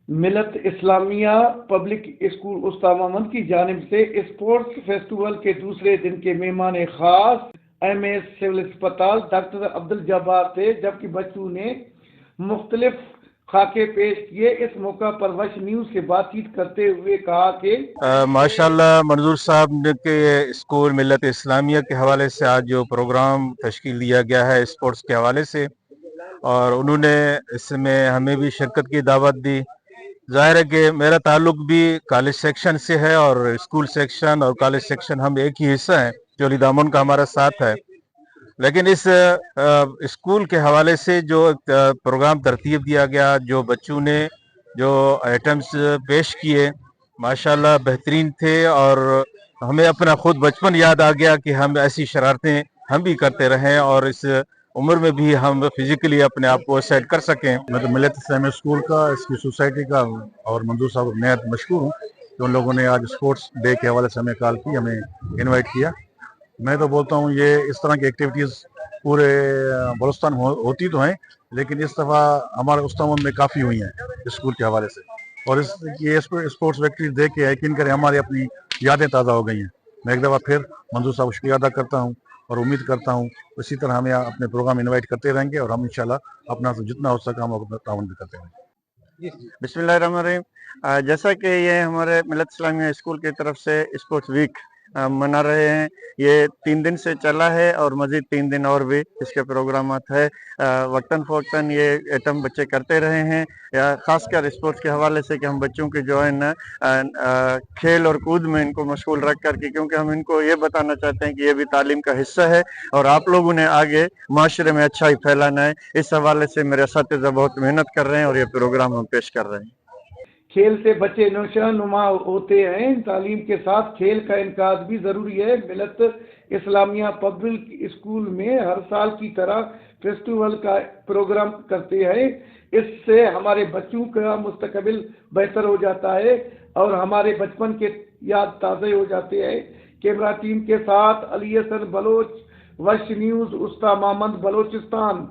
ملت اسلامیہ public school استامامند کی جانب سے اسپورٹس فیسٹیول کے دوسرے دن کے مہمان خاص ایم ایس سول اسپتال ڈاکٹر عبدالجبار تھے، جبکہ بچوں نے مختلف خاکے پیش کیے۔ اس موقع پر وش نیوز سے بات چیت کرتے ہوئے کہا کہ ماشاءاللہ منظور صاحب کے اسکول ملت اسلامیہ کے حوالے سے آج جو پروگرام تشکیل دیا گیا ہے اسپورٹس کے حوالے سے، اور انہوں نے اس میں ہمیں بھی شرکت کی دعوت دی۔ ظاہر ہے کہ میرا تعلق بھی کالج سیکشن سے ہے، اور اسکول سیکشن اور کالج سیکشن ہم ایک ہی حصہ ہیں، جو دامن کا ہمارا ساتھ ہے۔ لیکن اس اسکول کے حوالے سے جو پروگرام ترتیب دیا گیا، جو بچوں نے جو آئٹمس پیش کیے ماشاءاللہ بہترین تھے، اور ہمیں اپنا خود بچپن یاد آ گیا کہ ہم ایسی شرارتیں ہم بھی کرتے رہیں، اور اس عمر میں بھی ہم فزیکلی اپنے آپ کو سیٹ کر سکیں۔ میں تو ملت اسلامیہ اسکول کا، اس کی سوسائٹی کا اور منظور صاحب نہایت مشکور ہوں کہ ان لوگوں نے آج اسپورٹس ڈے کے حوالے سے ہمیں کال کی، ہمیں انوائٹ کیا۔ میں تو بولتا ہوں یہ اس طرح کی ایکٹیویٹیز پورے بلوچستان ہوتی تو ہیں، لیکن اس دفعہ ہمارے استامند میں کافی ہوئی ہیں اسکول کے حوالے سے، اور یہ اسپورٹس ایکٹیویٹیز دیکھ کے یقین کریں ہماری اپنی یادیں تازہ ہو گئی ہیں۔ میں ایک دفعہ پھر منظور صاحب کو شکریہ ادا کرتا ہوں، اور امید کرتا ہوں اسی طرح ہمیں اپنے پروگرام انوائٹ کرتے رہیں گے، اور ہم انشاءاللہ اپنا جتنا ہو سکا ہم اپنا تعاون بھی کرتے رہیں گے۔ بسم اللہ الرحمن الرحیم۔ جیسا کہ یہ ہمارے ملت اسلامیہ اسکول کی طرف سے اسپورٹس ویک منا رہے ہیں، یہ 3 دن سے چلا ہے، اور مزید 3 دن اور بھی اس کے پروگرامات ہے۔ وقتاً فوقتاً یہ ایٹم بچے کرتے رہے ہیں، خاص کر اسپورٹس کے حوالے سے کہ ہم بچوں کے جو ہے نا کھیل اور کود میں ان کو مشغول رکھ کر کے، کیونکہ ہم ان کو یہ بتانا چاہتے ہیں کہ یہ بھی تعلیم کا حصہ ہے، اور آپ لوگوں نے آگے معاشرے میں اچھائی پھیلانا ہے۔ اس حوالے سے میرے اساتذہ بہت محنت کر رہے ہیں، اور یہ پروگرام ہم پیش کر رہے ہیں۔ کھیل سے بچے نشو نما ہوتے ہیں، تعلیم کے ساتھ کھیل کا انعقاد بھی ضروری ہے۔ ملت اسلامیہ پبلک اسکول میں ہر سال کی طرح فیسٹیول کا پروگرام کرتے ہیں۔ اس سے ہمارے بچوں کا مستقبل بہتر ہو جاتا ہے، اور ہمارے بچپن کے یاد تازے ہو جاتے ہیں۔ کیمرہ ٹیم کے ساتھ علی حسن بلوچ، وش نیوز، استامامند، بلوچستان۔